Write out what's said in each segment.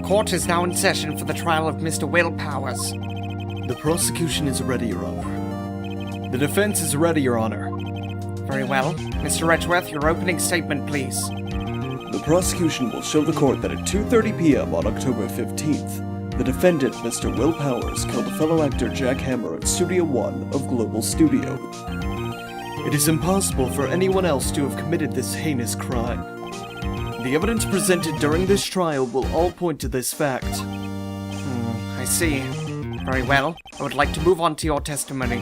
court is now in session for the trial of Mr. Will Powers. The prosecution is ready, Your Honor. The defense is ready, Your Honor. Very well. Mr. Edgeworth, your opening statement, please. The prosecution will show the court that at 2:30 p.m. on October 15th, the defendant, Mr. Will Powers, killed fellow actor Jack Hammer at Studio One of Global Studio. It is impossible for anyone else to have committed this heinous crime. The evidence presented during this trial will all point to this fact. I see. Very well. I would like to move on to your testimony.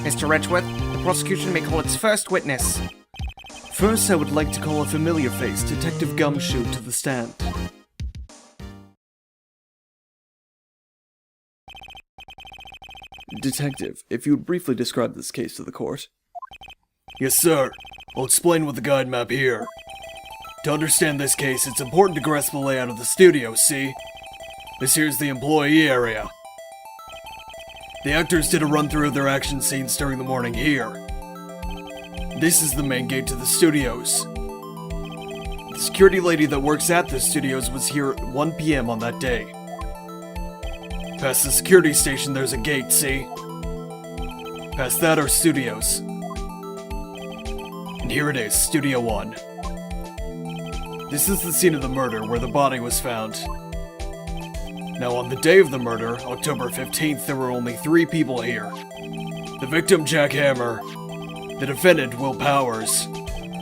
Mr. Edgeworth, the prosecution may call its first witness. First, I would like to call a familiar face, Detective Gumshoe, to the stand. Detective, if you would briefly describe this case to the court. Yes, sir. I'll explain with the guide map here. To understand this case, it's important to grasp the layout of the studio, see? This here's the employee area. The actors did a run-through of their action scenes during the morning here. This is the main gate to the studios. The security lady that works at the studios was here at 1 p.m. on that day. Past the security station, there's a gate, see? Past that are studios. And here it is, Studio 1. This is the scene of the murder where the body was found. Now, on the day of the murder, October 15th, there were only 3 people here. The victim, Jack Hammer, the defendant, Will Powers,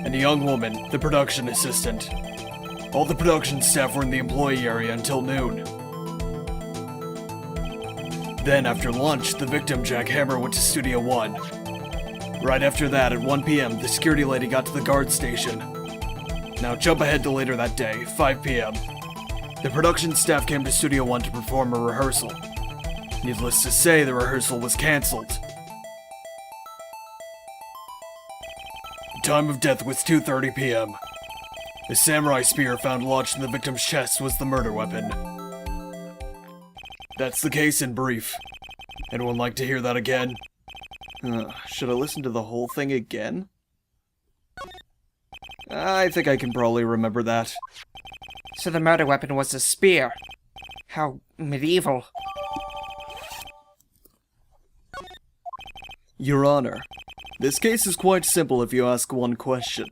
and a young woman, the production assistant. All the production staff were in the employee area until noon. Then, after lunch, the victim, Jack Hammer, went to Studio 1. Right after that, at 1 p.m., the security lady got to the guard station. Now jump ahead to later that day, 5 p.m. The production staff came to Studio 1 to perform a rehearsal. Needless to say, the rehearsal was cancelled. The time of death was 2:30 p.m. The samurai spear found lodged in the victim's chest was the murder weapon. That's the case in brief. Anyone like to hear that again? Should I listen to the whole thing again? I think I can probably remember that. So the murder weapon was a spear. How medieval. Your Honor, this case is quite simple if you ask one question.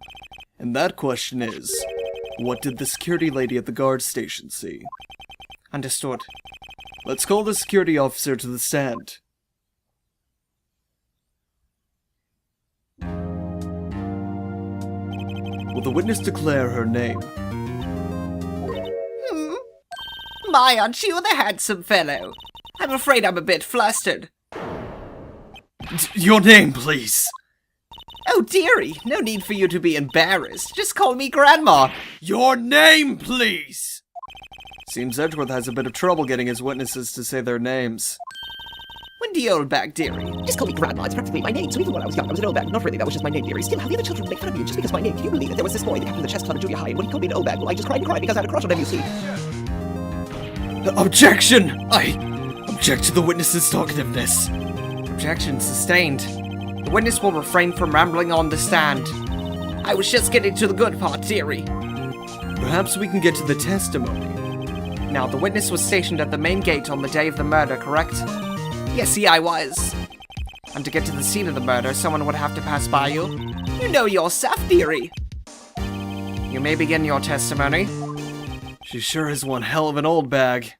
And that question is, what did the security lady at the guard station see? Understood. Let's call the security officer to the stand. Will the witness declare her name? My, aren't you the handsome fellow? I'm afraid I'm a bit flustered. Your name, please. Oh, dearie, no need for you to be embarrassed. Just call me Grandma. Your name, please. Seems Edgeworth has a bit of trouble getting his witnesses to say their names. Wendy Oldbag, dearie. Just call me Grandma, it's practically my name, so even when I was young, I was an Oldbag. Not really, that was just my name, dearie. Still, how the other children make fun of me just because my name. Can you believe it? There was this boy, the captain of the chess club at junior high, and when he called me an Oldbag, well, I just cried and cried because I had a crush on him, you see. Objection! I object to the witness's talkativeness. Objection sustained. The witness will refrain from rambling on the stand. I was just getting to the good part, dearie. Perhaps we can get to the testimony. Now, the witness was stationed at the main gate on the day of the murder, correct? Yes, see, I was. And to get to the scene of the murder, someone would have to pass by you. You know yourself, dearie. You may begin your testimony. She sure is one hell of an old bag.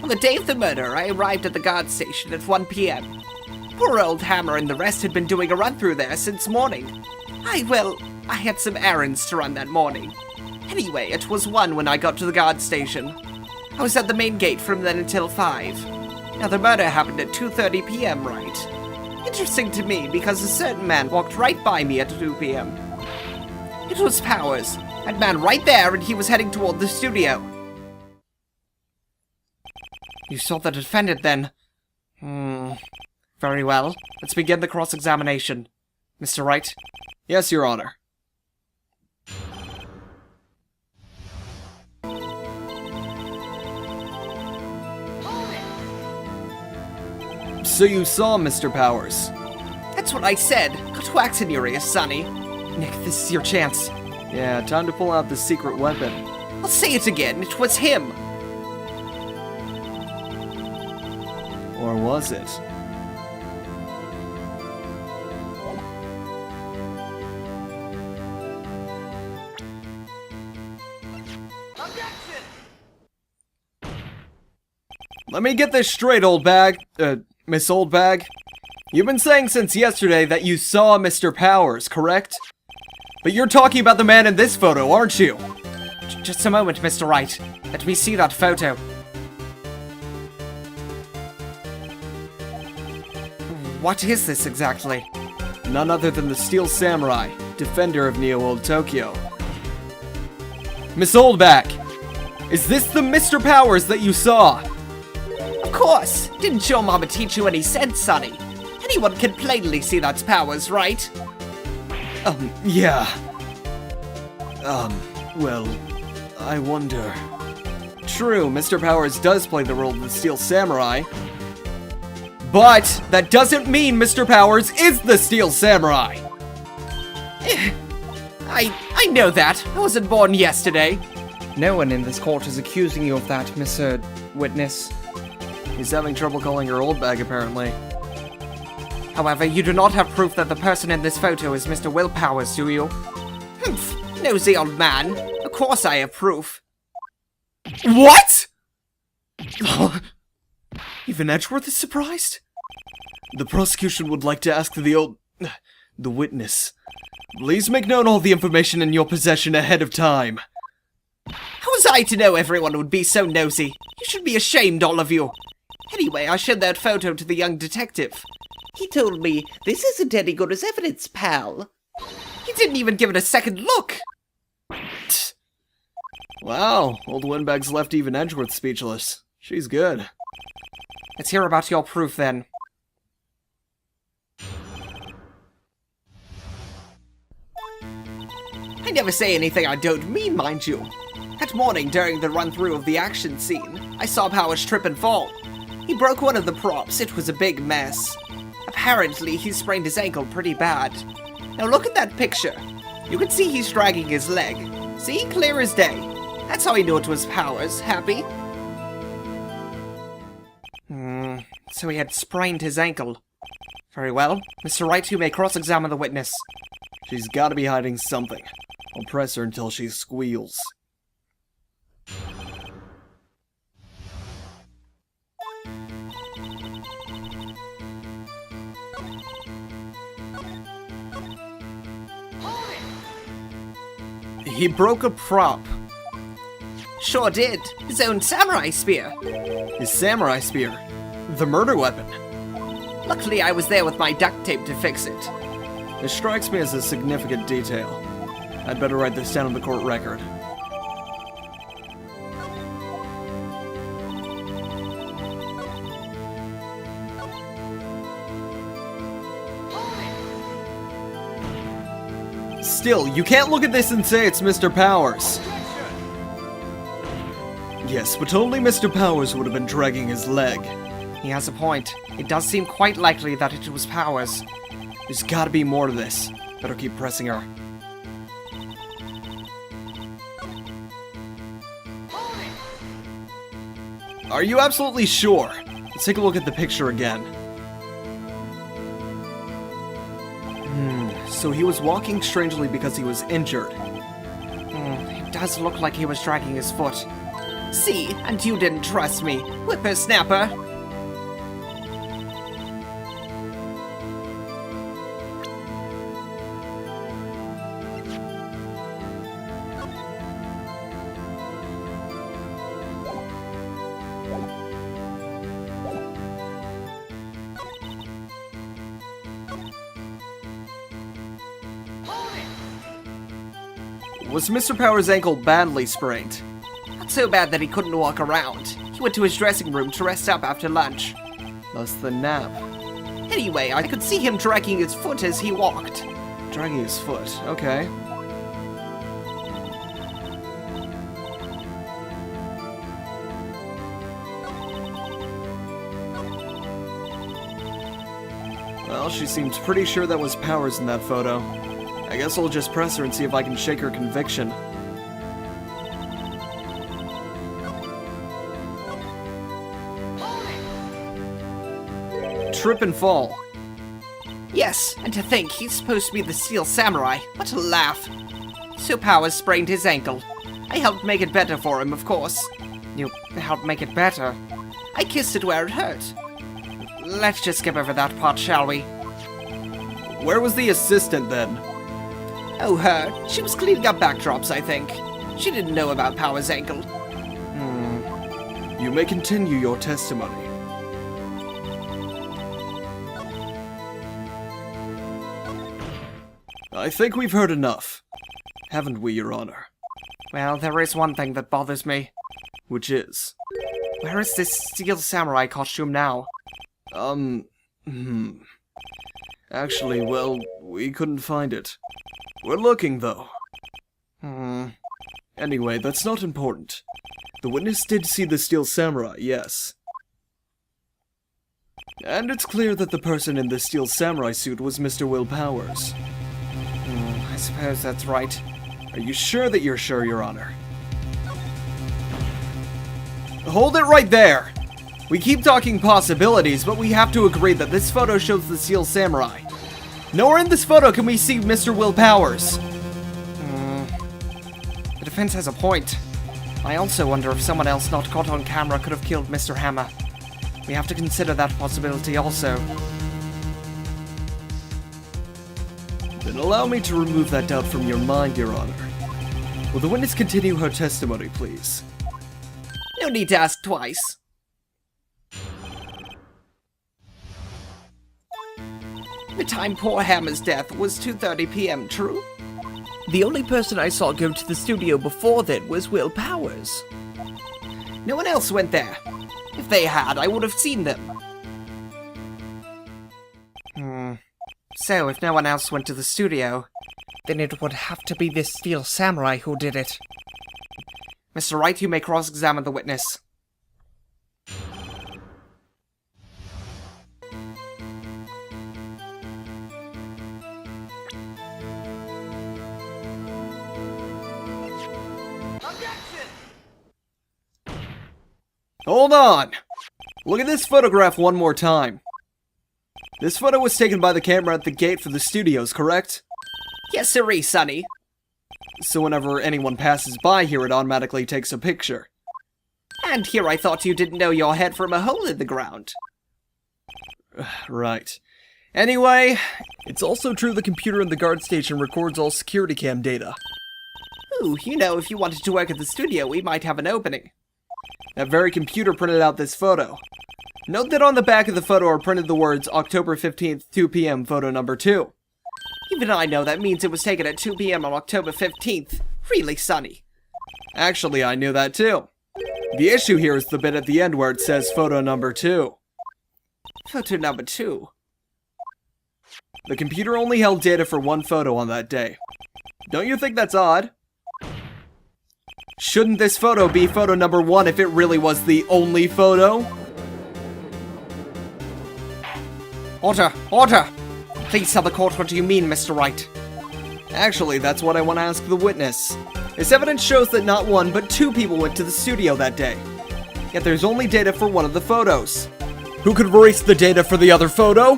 On the day of the murder, I arrived at the guard station at 1 p.m. Poor old Hammer and the rest had been doing a run-through there since morning. I had some errands to run that morning. Anyway, it was 1 when I got to the guard station. I was at the main gate from then until 5. Now, the murder happened at 2:30 p.m., right? Interesting to me, because a certain man walked right by me at 2 p.m. It was Powers. That man right there, and he was heading toward the studio. You saw the defendant, then? Very well. Let's begin the cross-examination. Mr. Wright? Yes, Your Honor. So you saw Mr. Powers? That's what I said. Got wax in your ears, Sonny. Nick, this is your chance. Yeah, time to pull out the secret weapon. I'll say it again, it was him. Or was it? Let me get this straight, Oldbag. Miss Oldbag. You've been saying since yesterday that you saw Mr. Powers, correct? But you're talking about the man in this photo, aren't you? Just a moment, Mr. Wright. Let me see that photo. What is this exactly? None other than the Steel Samurai, defender of Neo-Old Tokyo. Miss Oldbag, is this the Mr. Powers that you saw? Of course! Didn't your mama teach you any sense, Sonny? Anyone can plainly see that's Powers, right? Yeah. Well, I wonder. True, Mr. Powers does play the role of the Steel Samurai. But that doesn't mean Mr. Powers is the Steel Samurai! I know that. I wasn't born yesterday. No one in this court is accusing you of that, Mr. Witness. He's having trouble calling her Oldbag, apparently. However, you do not have proof that the person in this photo is Mr. Will Powers, do you? Humph, nosy old man. Of course I have proof. What?! Even Edgeworth is surprised? The prosecution would like to ask the witness. Please make known all the information in your possession ahead of time. How was I to know everyone would be so nosy? You should be ashamed, all of you. Anyway, I showed that photo to the young detective. He told me, this isn't any good as evidence, pal. He didn't even give it a second look. Wow, old Windbag's left even Edgeworth speechless. She's good. Let's hear about your proof, then. I never say anything I don't mean, mind you. That morning, during the run-through of the action scene, I saw Powers trip and fall. He broke one of the props. It was a big mess. Apparently, he sprained his ankle pretty bad. Now look at that picture. You can see he's dragging his leg. See? Clear as day. That's how I knew it was Powers. Happy? So he had sprained his ankle. Very well. Mr. Wright, you may cross-examine the witness. She's gotta be hiding something. I'll press her until she squeals. He broke a prop. Sure did. His own samurai spear. His samurai spear? The murder weapon? Luckily, I was there with my duct tape to fix it. It strikes me as a significant detail. I'd better write this down on the court record. Still, you can't look at this and say it's Mr. Powers. Yes, but only Mr. Powers would have been dragging his leg. He has a point. It does seem quite likely that it was Powers. There's gotta be more to this. Better keep pressing her. Are you absolutely sure? Let's take a look at the picture again. So he was walking strangely because he was injured. It does look like he was dragging his foot. See, and you didn't trust me. Whippersnapper. Was Mr. Powers' ankle badly sprained? Not so bad that he couldn't walk around. He went to his dressing room to rest up after lunch. Thus the nap. Anyway, I could see him dragging his foot as he walked. Dragging his foot, okay. Well, she seems pretty sure that was Powers in that photo. I guess I'll just press her and see if I can shake her conviction. Trip and fall. Yes, and to think he's supposed to be the Steel Samurai. What a laugh. So Powers sprained his ankle. I helped make it better for him, of course. You helped make it better. I kissed it where it hurt. Let's just skip over that part, shall we? Where was the assistant then? Oh, her. She was cleaning up backdrops, I think. She didn't know about Powers' ankle. You may continue your testimony. I think we've heard enough. Haven't we, Your Honor? Well, there is one thing that bothers me. Which is? Where is this Steel Samurai costume now? Actually, well, we couldn't find it. We're looking, though. Anyway, that's not important. The witness did see the Steel Samurai, yes. And it's clear that the person in the Steel Samurai suit was Mr. Will Powers. I suppose that's right. Are you sure that you're sure, Your Honor? Hold it right there! We keep talking possibilities, but we have to agree that this photo shows the Steel Samurai. Nowhere in this photo can we see Mr. Will Powers. The defense has a point. I also wonder if someone else not caught on camera could have killed Mr. Hammer. We have to consider that possibility also. Then allow me to remove that doubt from your mind, Your Honor. Will the witness continue her testimony, please? No need to ask twice. The time poor Hammer's death was 2:30 p.m., true? The only person I saw go to the studio before then was Will Powers. No one else went there. If they had, I would have seen them. So, if no one else went to the studio, then it would have to be this Steel Samurai who did it. Mr. Wright, you may cross-examine the witness. Hold on! Look at this photograph one more time. This photo was taken by the camera at the gate for the studios, correct? Yes, sirree, Sonny. So whenever anyone passes by here, it automatically takes a picture. And here I thought you didn't know your head from a hole in the ground. Right. Anyway, it's also true the computer in the guard station records all security cam data. Ooh, you know, if you wanted to work at the studio, we might have an opening. That very computer printed out this photo. Note that on the back of the photo are printed the words October 15th, 2 p.m. photo number 2. Even I know that means it was taken at 2 p.m. on October 15th. Really, Sonny. Actually, I knew that too. The issue here is the bit at the end where it says photo number 2. Photo number 2. The computer only held data for one photo on that day. Don't you think that's odd? Shouldn't this photo be photo number 1 if it really was the only photo? Order! Order! Please tell the court what do you mean, Mr. Wright. Actually, that's what I want to ask the witness. This evidence shows that not one, but 2 people went to the studio that day. Yet there's only data for one of the photos. Who could erase the data for the other photo?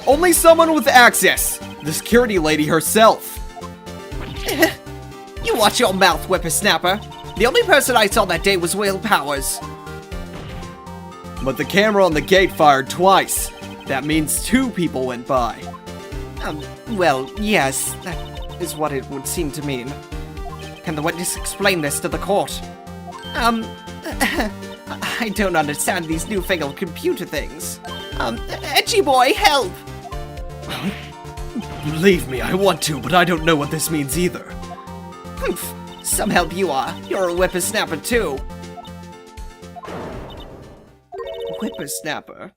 Only someone with access! The security lady herself. You watch your mouth, whippersnapper. The only person I saw that day was Will Powers. But the camera on the gate fired twice. That means 2 people went by. Well, yes, that is what it would seem to mean. Can the witness explain this to the court? I don't understand these newfangled computer things. Edgy boy, help! Believe me, I want to, but I don't know what this means either. Humph, some help you are. You're a whippersnapper too. Whippersnapper?